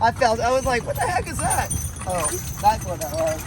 I was like, what the heck is that? Oh, that's what that was.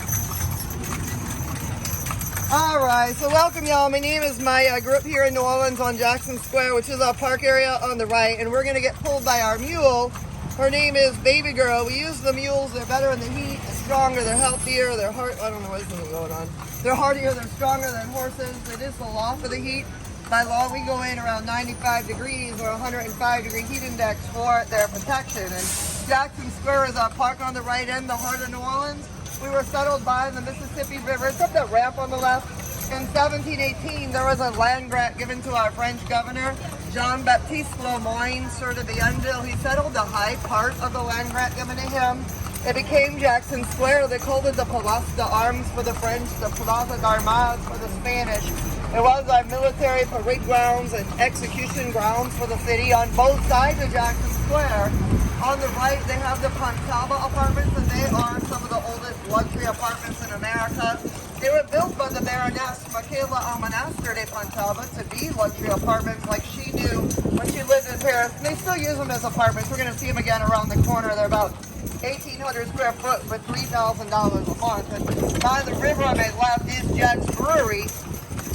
All right, so welcome, y'all. My name is Maya. I grew up here in New Orleans on Jackson Square, which is our park area on the right, and we're going to get pulled by our mule. Her name is Baby Girl. We use the mules. They're better in the heat. They're stronger. They're healthier. They're I don't know what's going on. They're hardier. They're stronger than horses. It is the law for the heat. By law, we go in around 95 degrees or 105 degree heat index for their protection. And Jackson Square is our park on the right end, the heart of New Orleans. We were settled by the Mississippi River. It's up that ramp on the left. In 1718, there was a land grant given to our French governor, Jean-Baptiste Lemoyne, Sieur de Bienville. He settled the high part of the land grant given to him. It became Jackson Square. They called it the Place d'Armes for the French, the Plaza d'Armas for the Spanish. It was our military parade grounds and execution grounds for the city on both sides of Jackson Square. On the right, they have the Pontalba apartments, and they are some of the oldest luxury apartments in America. They were built by the Baroness Michaela Almonaster de Pontalba to be luxury apartments like she knew when she lived in Paris. And they still use them as apartments. We're going to see them again around the corner. They're about 1,800 square foot for $3,000 a month. And by the river on my left is Jack's Brewery.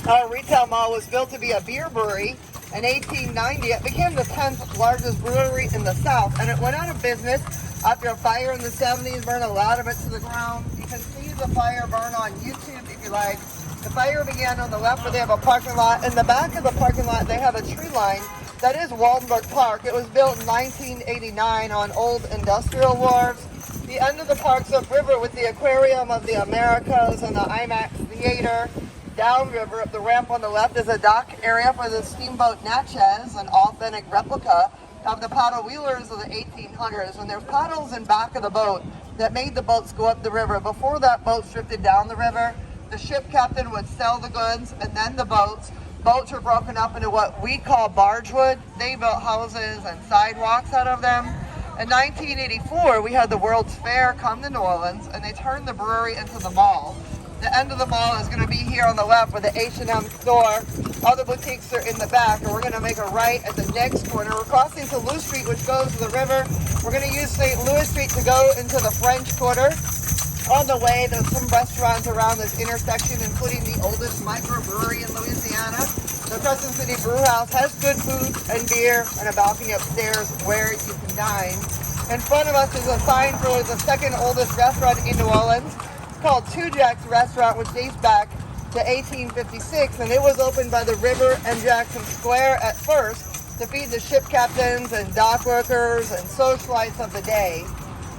Our retail mall was built to be a beer brewery. In 1890, it became the 10th largest brewery in the South, and it went out of business after a fire in the 70s burned a lot of it to the ground. You can see the fire burn on YouTube if you like. The fire began on the left where they have a parking lot. In the back of the parking lot, they have a tree line. That is Waldenburg Park. It was built in 1989 on old industrial wharves. The end of the park's upriver with the Aquarium of the Americas and the IMAX Theater. Downriver, up the ramp on the left, is a dock area for the steamboat Natchez, an authentic replica of the paddle wheelers of the 1800s. And there's paddles in back of the boat that made the boats go up the river. Before that boat drifted down the river, the ship captain would sell the goods and then the boats. Boats were broken up into what we call bargewood. They built houses and sidewalks out of them. In 1984, we had the World's Fair come to New Orleans, and they turned the brewery into the mall. The end of the mall is going to be here on the left with the H&M store. All the boutiques are in the back, and we're going to make a right at the next corner. We're crossing to Louis Street, which goes to the river. We're going to use St. Louis Street to go into the French Quarter. On the way, there's some restaurants around this intersection, including the oldest microbrewery in Louisiana. The Crescent City Brew House has good food and beer and a balcony upstairs where you can dine. In front of us is a sign for the second oldest restaurant in New Orleans, called Two Jacks Restaurant, which dates back to 1856, and it was opened by the river and Jackson Square at first to feed the ship captains and dock workers and socialites of the day.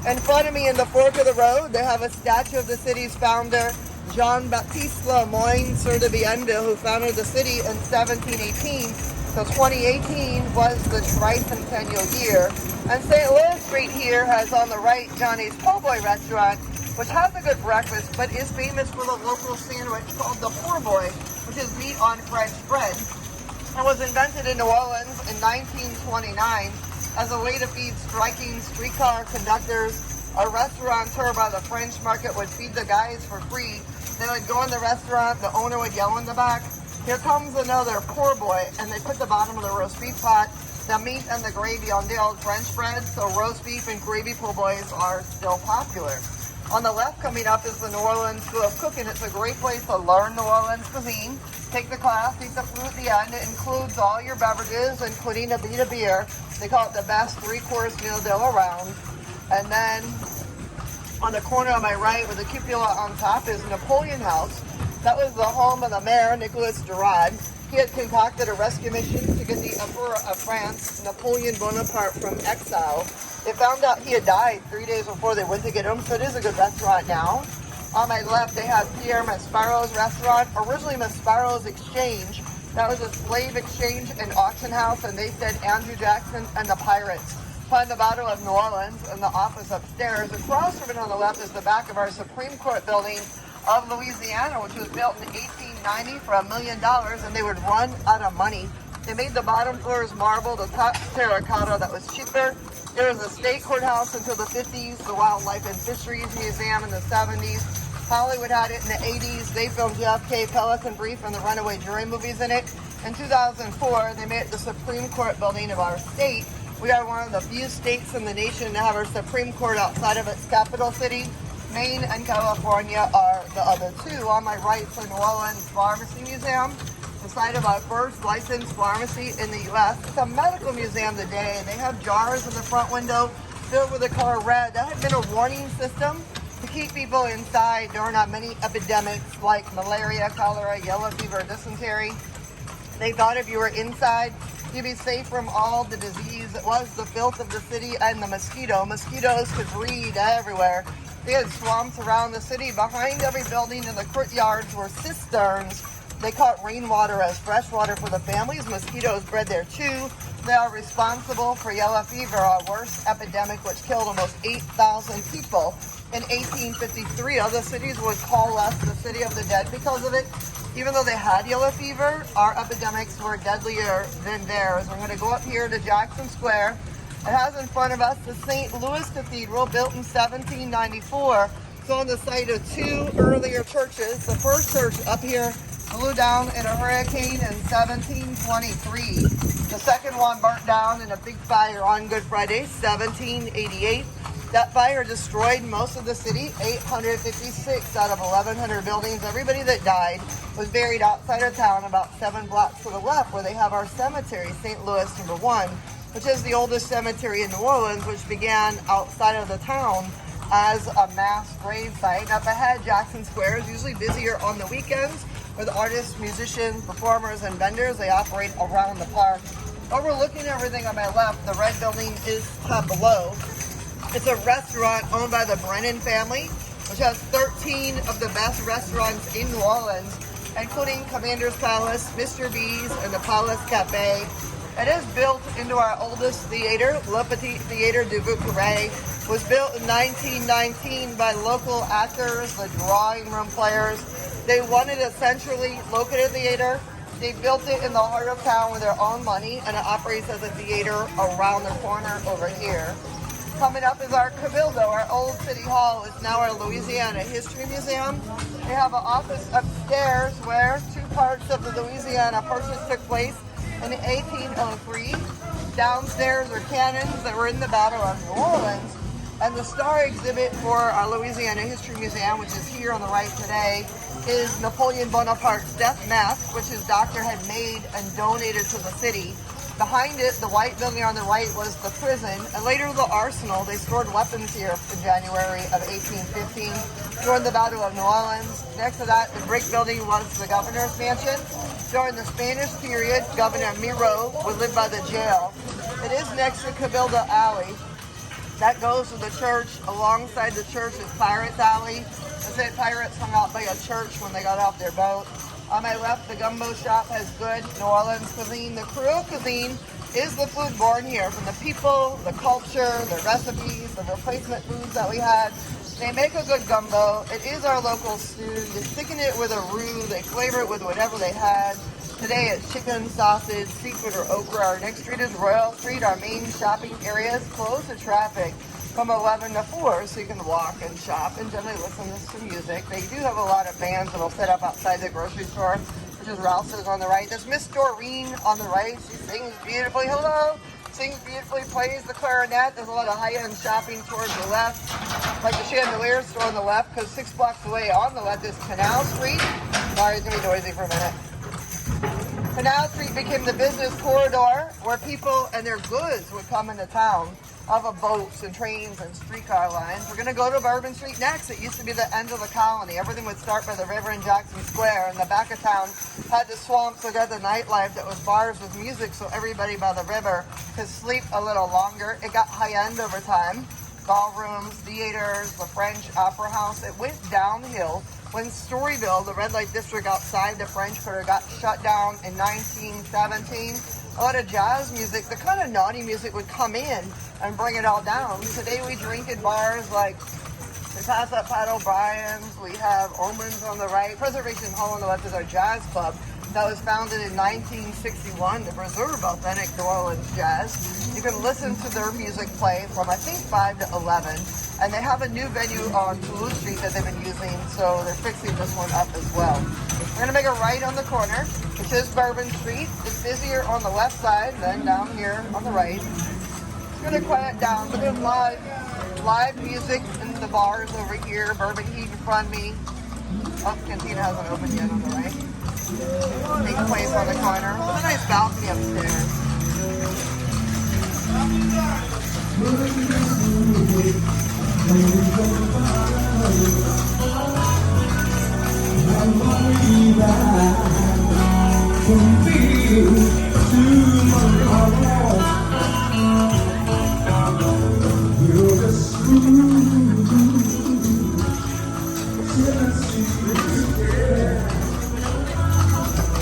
In front of me in the fork of the road, they have a statue of the city's founder, Jean-Baptiste Lemoyne, Sieur de Bienville, who founded the city in 1718. So 2018 was the tricentennial year. And St. Louis Street here has on the right Johnny's Po' Boy restaurant, which has a good breakfast, but is famous for the local sandwich called the Poor Boy, which is meat on French bread. It was invented in New Orleans in 1929 as a way to feed striking streetcar conductors. A restaurateur by the French market would feed the guys for free. They would go in the restaurant, the owner would yell in the back, "Here comes another poor boy," and they put the bottom of the roast beef pot, the meat and the gravy on the old French bread, so roast beef and gravy po' boys are still popular. On the left coming up is the New Orleans School of Cooking. It's a great place to learn New Orleans cuisine. Take the class, eat the food at the end. It includes all your beverages, including a beat of beer. They call it the best three-course meal deal around. And then on the corner on my right with the cupola on top is Napoleon House. That was the home of the mayor, Nicolas Girard. He had concocted a rescue mission to get the Emperor of France, Napoleon Bonaparte, from exile. They found out he had died 3 days before they went to get him, so it is a good restaurant now. On my left, they have Pierre Masparo's restaurant, originally Masparo's Exchange. That was a slave exchange and auction house, and they said Andrew Jackson and the Pirates won the Battle of New Orleans in the office upstairs. Across from it on the left is the back of our Supreme Court building of Louisiana, which was built in 1890 for $1 million, and they would run out of money. They made the bottom floors marble, the top terracotta that was cheaper. There was a state courthouse until the 50s, the Wildlife and Fisheries Museum in the 70s. Hollywood had it in the 80s. They filmed JFK, Pelican Brief, and the Runaway Jury movies in it. In 2004, they made it the Supreme Court building of our state, We are one of the few states in the nation to have our Supreme Court outside of its capital city. Maine and California are the other two. On my right is the New Orleans Pharmacy Museum, the site of our first licensed pharmacy in the U.S. It's a medical museum today. They have jars in the front window filled with the color red. That had been a warning system to keep people inside during many epidemics like malaria, cholera, yellow fever, dysentery. They thought if you were inside, you'd be safe from all the disease. It was the filth of the city and the mosquito. Mosquitoes could breed everywhere. They had swamps around the city. Behind every building in the courtyards were cisterns. They caught rainwater as fresh water for the families. Mosquitoes bred there too. They are responsible for yellow fever, our worst epidemic, which killed almost 8,000 people. In 1853, other cities would call us the city of the dead because of it. Even though they had yellow fever, our epidemics were deadlier than theirs. We're going to go up here to Jackson Square. It has in front of us the St. Louis Cathedral, built in 1794. It's on the site of two earlier churches. The first church up here blew down in a hurricane in 1723. The second one burnt down in a big fire on Good Friday, 1788. That fire destroyed most of the city, 856 out of 1,100 buildings. Everybody that died was buried outside of town about 7 blocks to the left where they have our cemetery, St. Louis number 1, which is the oldest cemetery in New Orleans, which began outside of the town as a mass grave site. Up ahead, Jackson Square is usually busier on the weekends with artists, musicians, performers, and vendors. They operate around the park. Overlooking everything on my left, the red building is below. It's a restaurant owned by the Brennan family, which has 13 of the best restaurants in New Orleans, including Commander's Palace, Mr. B's, and the Palace Cafe. It is built into our oldest theater, Le Petit Theater du Vieux-Carré. Was built in 1919 by local actors, the drawing room players. They wanted a centrally located theater. They built it in the heart of town with their own money, and it operates as a theater around the corner over here. Coming up is our Cabildo. Our old city hall is now our Louisiana History Museum. They have an office upstairs where 2 parts of the Louisiana Purchase took place in 1803. Downstairs are cannons that were in the Battle of New Orleans. And the star exhibit for our Louisiana History Museum, which is here on the right today, is Napoleon Bonaparte's death mask, which his doctor had made and donated to the city. Behind it, the white building on the right was the prison, and later the arsenal. They stored weapons here in January of 1815 during the Battle of New Orleans. Next to that, the brick building was the governor's mansion. During the Spanish period, Governor Miro would live by the jail. It is next to Cabildo Alley. That goes to the church. Alongside the church is Pirates Alley. They said pirates hung out by a church when they got off their boat. On my left, the gumbo shop has good New Orleans cuisine. The Creole cuisine is the food born here from the people, the culture, the recipes, the replacement foods that we had. They make a good gumbo. It is our local stew. They thicken it with a roux. They flavor it with whatever they had. Today it's chicken, sausage, seafood, or okra. Our next street is Royal Street. Our main shopping area is closed to traffic from 11 to 4, so you can walk and shop and generally listen to some music. They do have a lot of bands that'll set up outside the grocery store, which is Rouse's on the right. There's Miss Doreen on the right. She sings beautifully. Hello! Sings beautifully, plays the clarinet. There's a lot of high-end shopping towards the left, like the chandelier store on the left, because 6 blocks away on the left is Canal Street. Sorry, it's going to be noisy for a minute. Canal Street became the business corridor where people and their goods would come into town off of boats and trains and streetcar lines. We're going to go to Bourbon Street next. It used to be the end of the colony. Everything would start by the river in Jackson Square, and the back of town had the swamps that had the nightlife that was bars with music, so everybody by the river could sleep a little longer. It got high-end over time. Ballrooms, theaters, the French Opera House. It went downhill when Storyville, the red light district outside the French Quarter, got shut down in 1917. A lot of jazz music, the kind of naughty music, would come in and bring it all down. Today we drink in bars like the pass up Pat O'Brien's. We have Omens on the right. Preservation Hall on the left is our jazz club that was founded in 1961 to preserve authentic New Orleans jazz. You can listen to their music play from, I think, 5 to 11. And they have a new venue on Toulouse Street that they've been using, so they're fixing this one up as well. We're going to make a right on the corner, which is Bourbon Street. It's busier on the left side than down here on the right. gonna quiet down, but there's live music in the bars over here. Bourbon Heat in front of me. Oh, cantina hasn't opened yet on the right. Big place on the corner. There's a nice balcony upstairs.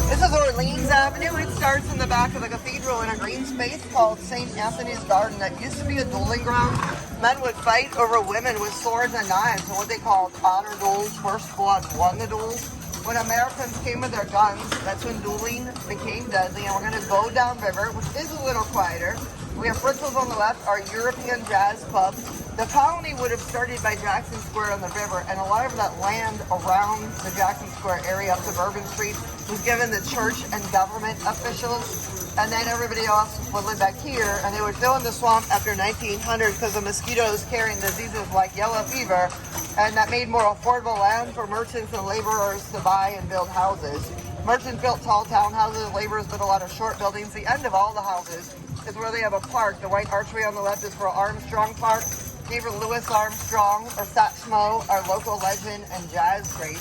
This is Orleans Avenue. It starts in the back of the cathedral in a green space called St. Anthony's Garden that used to be a dueling ground. Men would fight over women with swords and knives and what they called honor duels. First blood won the duels. When Americans came with their guns, that's when dueling became deadly. And we're going to go downriver, which is a little quieter. We have Fritzl's on the left, our European jazz club. The colony would have started by Jackson Square on the river, and a lot of that land around the Jackson Square area up to Bourbon Street was given the church and government officials. And then everybody else would live back here, and they would fill in the swamp after 1900 because of mosquitoes carrying diseases like yellow fever, and that made more affordable land for merchants and laborers to buy and build houses. Merchants built tall townhouses, laborers built a lot of short buildings. The end of all the houses is where they have a park. The white archway on the left is for Armstrong Park. Neighbor Louis Armstrong, or Satchmo, our local legend and jazz great.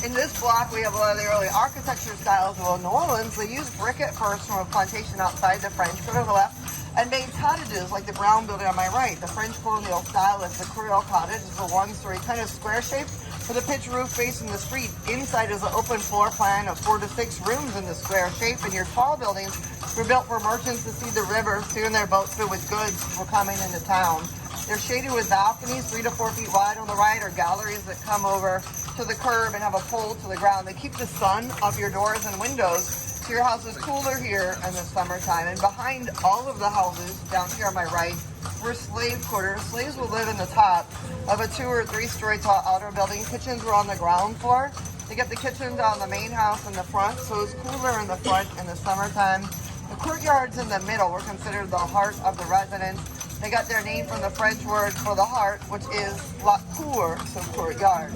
In this block, we have a lot of the early architecture styles of New Orleans. They used brick at first from a plantation outside the French, go to the left, and made cottages like the brown building on my right. The French colonial style is the Creole cottage. It's a one-story kind of square shape with a pitched roof facing the street. Inside is an open floor plan of 4 to 6 rooms in the square shape, and your tall buildings were built for merchants to see the river, steering their boats filled with goods for coming into town. They're shaded with balconies 3 to 4 feet wide on the right, or galleries that come over to the curb and have a pole to the ground. They keep the sun off your doors and windows, so your house is cooler here in the summertime. And behind all of the houses, down here on my right, were slave quarters. Slaves would live in the top of a 2 or 3 story tall outer building. Kitchens were on the ground floor. They get the kitchens on the main house in the front, so it's cooler in the front in the summertime. The courtyards in the middle were considered the heart of the residence. They got their name from the French word for the heart, which is la cour, so courtyard.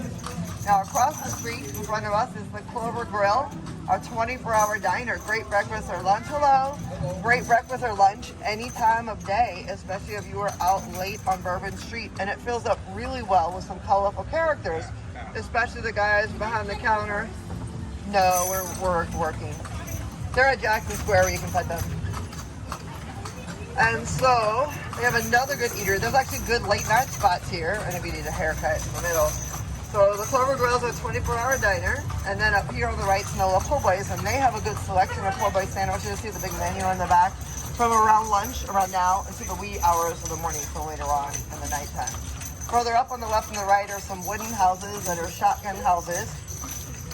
Now across the street in front of us is the Clover Grill, our 24-hour diner. Great breakfast or lunch, hello. Great breakfast or lunch any time of day, especially if you are out late on Bourbon Street. And it fills up really well with some colorful characters, especially the guys behind the counter. No, we're working. They're at Jackson Square where you can pet them. And so, we have another good eater. There's actually good late night spots here, and if you need a haircut in the middle. So the Clover Grill is a 24-hour diner, and then up here on the right is Nola Po' Boys, and they have a good selection of po' boy sandwiches. See the big menu on the back from around lunch, around now, into the wee hours of the morning, so later on in the nighttime. Further up on the left and the right are some wooden houses that are shotgun houses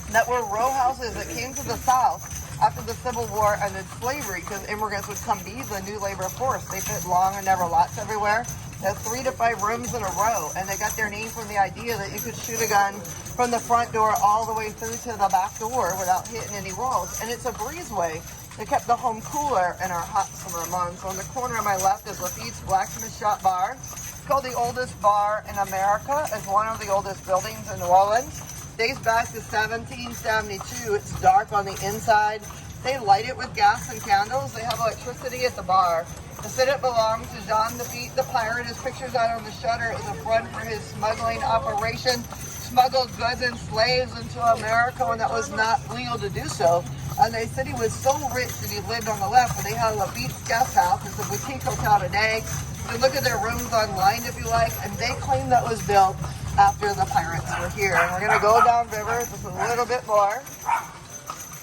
that were row houses that came to the South after the Civil War and then slavery, because immigrants would come be the new labor force. They fit long and narrow lots everywhere. They have 3 to 5 rooms in a row, and they got their name from the idea that you could shoot a gun from the front door all the way through to the back door without hitting any walls. And it's a breezeway that kept the home cooler in our hot summer months. On the corner on my left is Lafitte's Blacksmith Shop Bar. It's called the oldest bar in America. It's one of the oldest buildings in New Orleans. Dates back to 1772. It's dark on the inside. They light it with gas and candles. They have electricity at the bar. The sit-up belongs to Jean Lafitte, the pirate. His picture's out on the shutter is a front for his smuggling operation. Smuggled goods and slaves into America when that was not legal to do so. And they said he was so rich that he lived on the left, but they had Lafitte's guest house. It's a boutique hotel today. You can look at their rooms online if you like, and they claim that was built after the pirates were here. And we're going to go down river just a little bit more.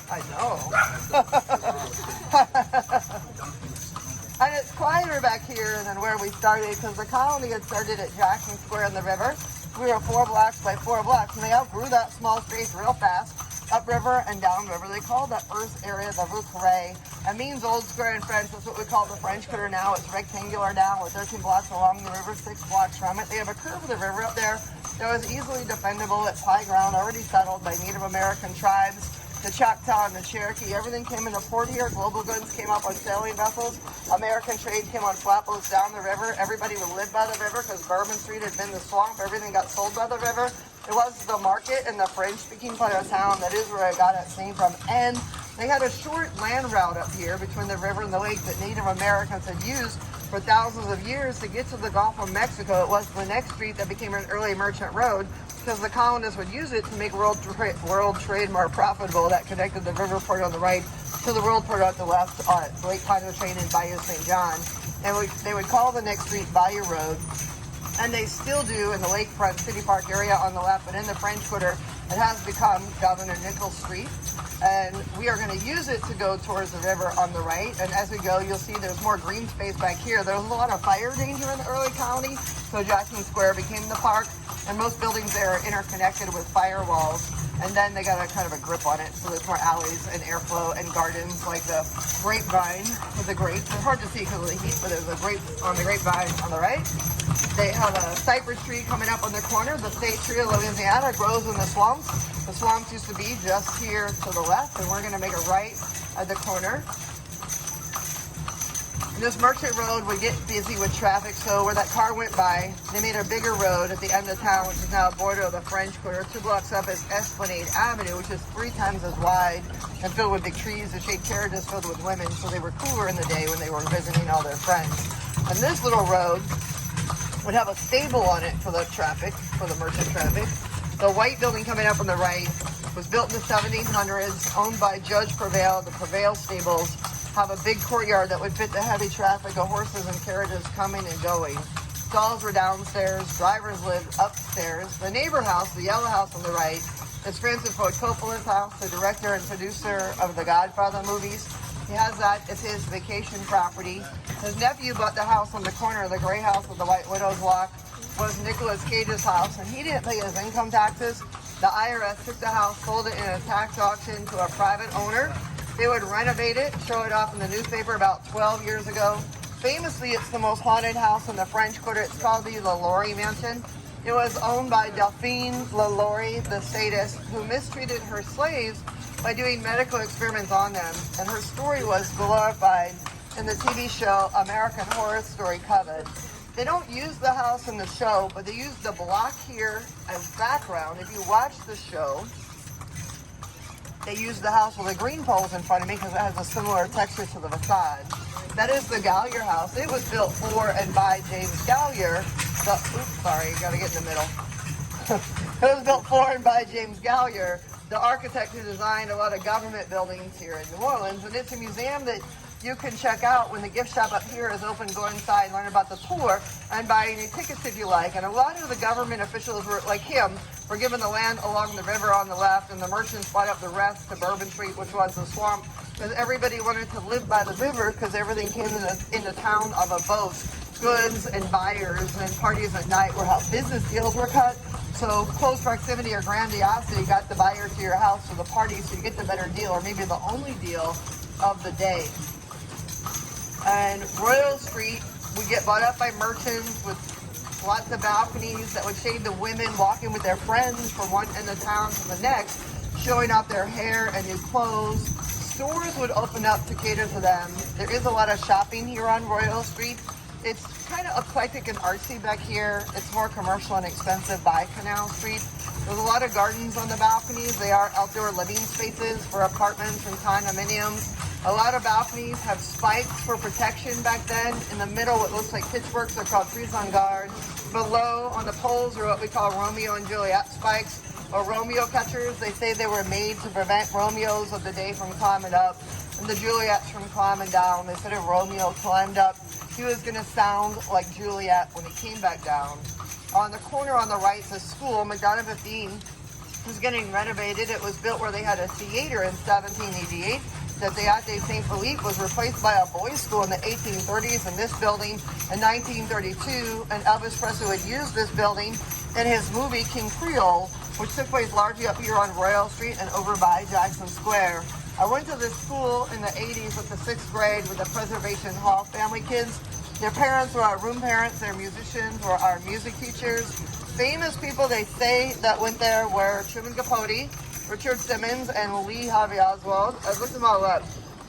I know. And it's quieter back here than where we started, because the colony had started at Jackson Square on the river. We were 4 blocks by 4 blocks, and they outgrew that small space real fast, upriver and downriver. They called that first area the Rue Carré. It means old square in French. That's what we call the French Quarter now. It's rectangular now. We're 13 blocks along the river, 6 blocks from it. They have a curve of the river up there that was easily defendable. It's high ground, already settled by Native American tribes. the Choctaw and the Cherokee. Everything came into port here. Global goods came up on sailing vessels. American trade came on flatboats down the river. Everybody would live by the river because Bourbon Street had been the swamp. Everything got sold by the river. It was the market in the French-speaking part of town. That is where I got its name from. And they had a short land route up here between the river and the lake that Native Americans had used for thousands of years to get to the Gulf of Mexico. It was the next street that became an early merchant road because the colonists would use it to make world trade more profitable. That connected the river port on the right to the world port on the left, Lake Pontchartrain and Bayou St. John. And they would call the next street Bayou Road. And they still do in the lakefront city park area on the left, but in the French Quarter, it has become Governor Nichols Street. And we are going to use it to go towards the river on the right. And as we go, you'll see there's more green space back here. There was a lot of fire danger in the early colony, so Jackson Square became the park. And most buildings there are interconnected with firewalls. And then they got a kind of a grip on it, so there's more alleys and airflow and gardens like the grapevine with the grapes. It's hard to see because of the heat, but there's a grape on the grapevine on the right. They have a cypress tree coming up on the corner. The state tree of Louisiana grows in the swamps. The swamps used to be just here to the left, and we're going to make a right at the corner. And this Merchant Road would get busy with traffic, so where that car went by, they made a bigger road at the end of town, which is now a border of the French Quarter. 2 blocks up is Esplanade Avenue, which is 3 times as wide and filled with big trees. The shade carriages filled with women, so they were cooler in the day when they were visiting all their friends. And this little road would have a stable on it for the traffic, for the merchant traffic. The white building coming up on the right was built in the 1700s, owned by Judge Prevail. The Prevail stables have a big courtyard that would fit the heavy traffic of horses and carriages coming and going. Stalls were downstairs, drivers lived upstairs. The neighbor house, the yellow house on the right, is Francis Ford Coppola's house, the director and producer of the Godfather movies. He has that as his vacation property. His nephew bought the house on the corner, the gray house with the White Widow's Walk, was Nicolas Cage's house, and he didn't pay his income taxes. The IRS took the house, sold it in a tax auction to a private owner. They would renovate it, show it off in the newspaper about 12 years ago. Famously, it's the most haunted house in the French Quarter. It's called the LaLaurie Mansion. It was owned by Delphine LaLaurie, the sadist, who mistreated her slaves by doing medical experiments on them. And her story was glorified in the TV show American Horror Story Coven. They don't use the house in the show, but they use the block here as background. If you watch the show, they use the house with the green poles in front of me because it has a similar texture to the facade. That is the Gallier house. It was built for and by James Gallier. Gotta get in the middle. It was built for and by James Gallier, the architect who designed a lot of government buildings here in New Orleans. And it's a museum that you can check out when the gift shop up here is open. Go inside, learn about the tour, and buy any tickets if you like. And a lot of the government officials were like him, were given the land along the river on the left, and the merchants bought up the rest to Bourbon Street, which was the swamp, because everybody wanted to live by the river because everything came into town of a boat. Goods and buyers and parties at night were how business deals were cut. So close proximity or grandiosity got the buyer to your house for the party, so you get the better deal, or maybe the only deal of the day. And Royal Street would get bought up by merchants with lots of balconies that would shade the women walking with their friends from one end of town to the next, showing off their hair and new clothes. Stores would open up to cater to them. There is a lot of shopping here on Royal Street. It's kind of eclectic and artsy back here. It's more commercial and expensive by Canal Street. There's a lot of gardens on the balconies. They are outdoor living spaces for apartments and condominiums. A lot of balconies have spikes for protection back then. In the middle, what looks like pitchforks are called prise-en-garde. Below, on the poles, are what we call Romeo and Juliet spikes, or Romeo catchers. They say they were made to prevent Romeos of the day from climbing up, and the Juliets from climbing down. They said if Romeo climbed up, he was going to sound like Juliet when he came back down. On the corner on the right is a school, McDonough 15, was getting renovated. It was built where they had a theater in 1788. The Theatre Saint Philippe was replaced by a boys' school in the 1830s, and this building in 1932. And Elvis Presley would use this building in his movie King Creole, which took place largely up here on Royal Street and over by Jackson Square. I went to this school in the 80s with the 6th grade with the Preservation Hall family kids. Their parents were our room parents, their musicians were our music teachers. Famous people they say that went there were Truman Capote, Richard Simmons and Lee Harvey Oswald. I've looked them all up.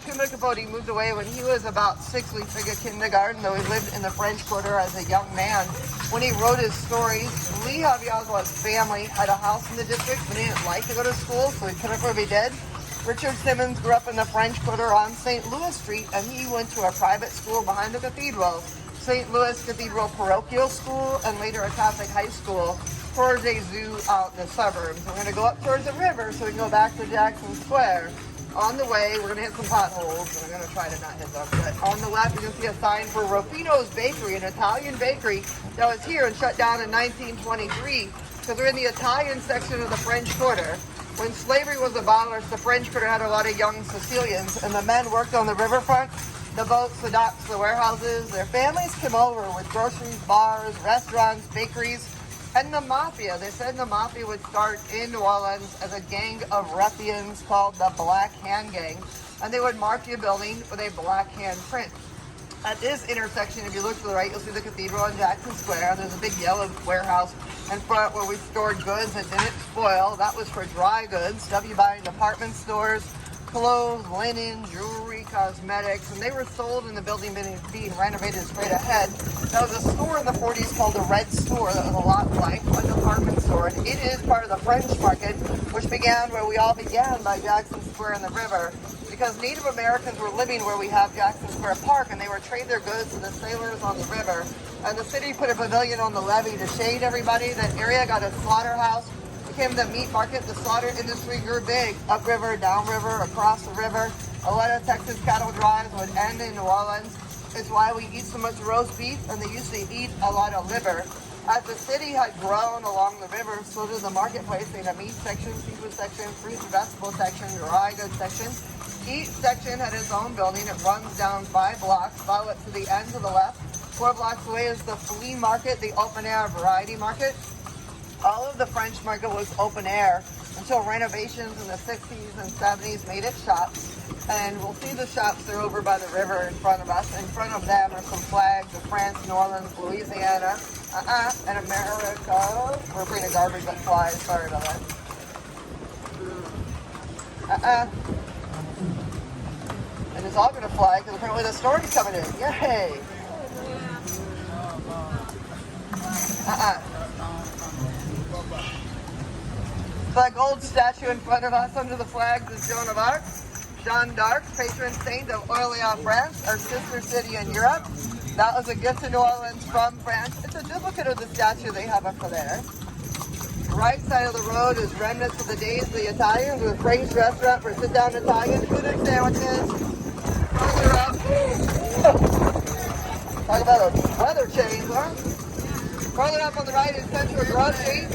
Truman Capote moved away when he was about 6 weeks of kindergarten, though he lived in the French Quarter as a young man. When he wrote his stories, Lee Harvey Oswald's family had a house in the district, but he didn't like to go to school, so he couldn't afford to be dead. Richard Simmons grew up in the French Quarter on St. Louis Street, and he went to a private school behind the cathedral, St. Louis Cathedral Parochial School, and later a Catholic high school, Forge Zoo out in the suburbs. We're going to go up towards the river so we can go back to Jackson Square. On the way, we're going to hit some potholes, and I'm going to try to not hit them. But on the left, you can see a sign for Rufino's Bakery, an Italian bakery that was here and shut down in 1923 because we're in the Italian section of the French Quarter. When slavery was abolished, the French Quarter had a lot of young Sicilians, and the men worked on the riverfront, the boats, the docks, the warehouses. Their families came over with groceries, bars, restaurants, bakeries, and the mafia. They said the mafia would start in New Orleans as a gang of ruffians called the Black Hand Gang, and they would mark your building with a black hand print. At this intersection, if you look to the right, you'll see the cathedral in Jackson Square. There's a big yellow warehouse in front where we stored goods that didn't spoil. That was for dry goods, stuff you buy in department stores, clothes, linen, jewelry, cosmetics, and they were sold in the building being renovated straight ahead. There was a store in the 40s called the Red Store that was a lot like a department store, and it is part of the French Market, which began where we all began by Jackson Square and the river, because Native Americans were living where we have Jackson Square Park, and they would trade their goods to the sailors on the river, and the city put a pavilion on the levee to shade everybody. That area got a slaughterhouse, became the meat market. The slaughter industry grew big, upriver, downriver, across the river. A lot of Texas cattle drives would end in New Orleans. It's why we eat so much roast beef, and they used to eat a lot of liver. As the city had grown along the river, so did the marketplace. They had a meat section, seafood section, fruit and vegetable section, dry goods section. Each section had its own building. It runs down 5 blocks, follow it to the end to the left. 4 blocks away is the flea market, the open air variety market. All of the French Market was open air until renovations in the 60s and 70s made it shops. And we'll see the shops, they're over by the river in front of us. In front of them are some flags of France, New Orleans, Louisiana, and America. We're afraid of garbage that flies, sorry about that. And it's all gonna fly because apparently the story's coming in, yay! The gold statue in front of us under the flags is Joan of Arc. Jeanne d'Arc, patron saint of Orleans, France, our sister city in Europe. That was a gift to New Orleans from France. It's a duplicate of the statue they have up there. Right side of the road is remnants of the days of the Italians with French restaurant for sit-down Italian food and sandwiches. Further up, talk about a weather change, huh? Further up on the right is Central Grocery.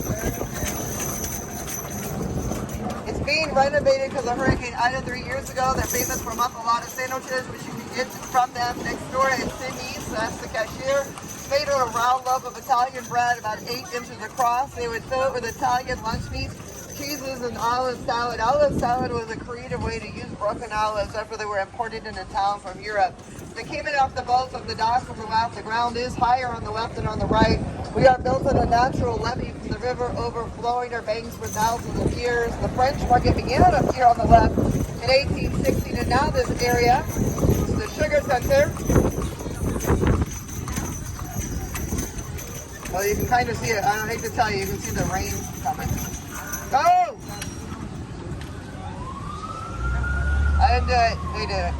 It's being renovated because of Hurricane Ida 3 years ago. They're famous for muffalata sandwiches, which you can get from them next door in Sydney's. So that's the cashier. Made on a round loaf of Italian bread, about 8 inches across. They would fill it with Italian lunch meat, cheeses, and olive salad. Olive salad was a creative way to use broken olives after they were imported into town from Europe. They came in off the boats on the docks on the left. The ground is higher on the left than on the right. We are built on a natural levee from the river overflowing our banks for thousands of years. The French Market began up here on the left in 1816, and now this area is the sugar center. Well, you can kind of see it. I hate to tell you, you can see the rain coming. Go! I didn't do it. They did it.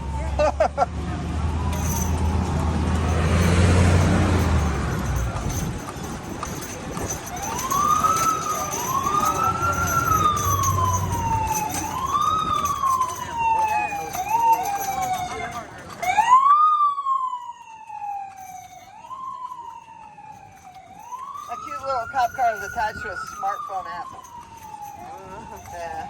A cute little cop car is attached to a smartphone app. Yeah.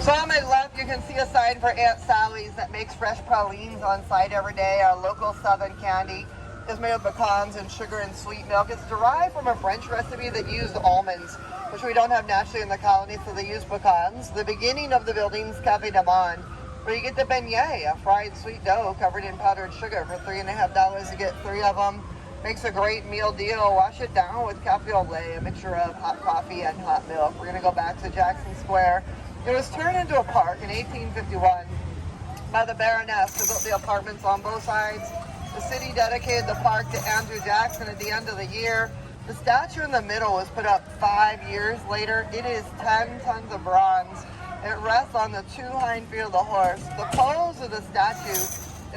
So on my left, you can see a sign for Aunt Sally's that makes fresh pralines on site every day. Our local southern candy is made of pecans and sugar and sweet milk. It's derived from a French recipe that used almonds, which we don't have naturally in the colony, so they use pecans. The beginning of the building's Cafe de Monde. Or you get the beignet, a fried sweet dough covered in powdered sugar for $3.50. You get 3 of them. Makes a great meal deal. Wash it down with cafe au lait, a mixture of hot coffee and hot milk. We're going to go back to Jackson Square. It was turned into a park in 1851 by the Baroness who built the apartments on both sides. The city dedicated the park to Andrew Jackson at the end of the year. The statue in the middle was put up 5 years later. It is 10 tons of bronze. It rests on the 2 hind feet of the horse. The pose of the statue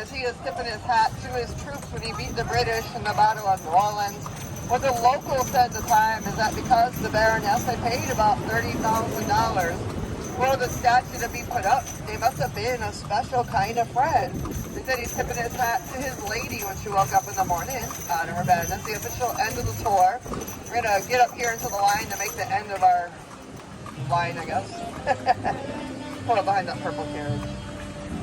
is he is tipping his hat to his troops when he beat the British in the Battle of New Orleans. What the locals said at the time is that because the Baroness had paid about $30,000 for the statue to be put up, they must have been a special kind of friend. They said he's tipping his hat to his lady when she woke up in the morning out of her bed. That's the official end of the tour. We're going to get up here into the line to make the end of our line, I guess. Hold up behind that purple carriage.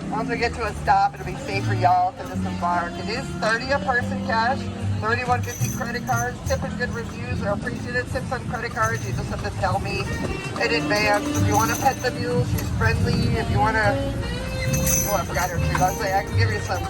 Once we get to a stop, it'll be safe for y'all to disembark. It is $30 a person cash, $31.50 credit cards. Tip and good reviews are appreciated. Tips on credit cards, you just have to tell me in advance. If you want to pet the mule, she's friendly. If you want to, oh, I forgot her too. I was like, I can give you some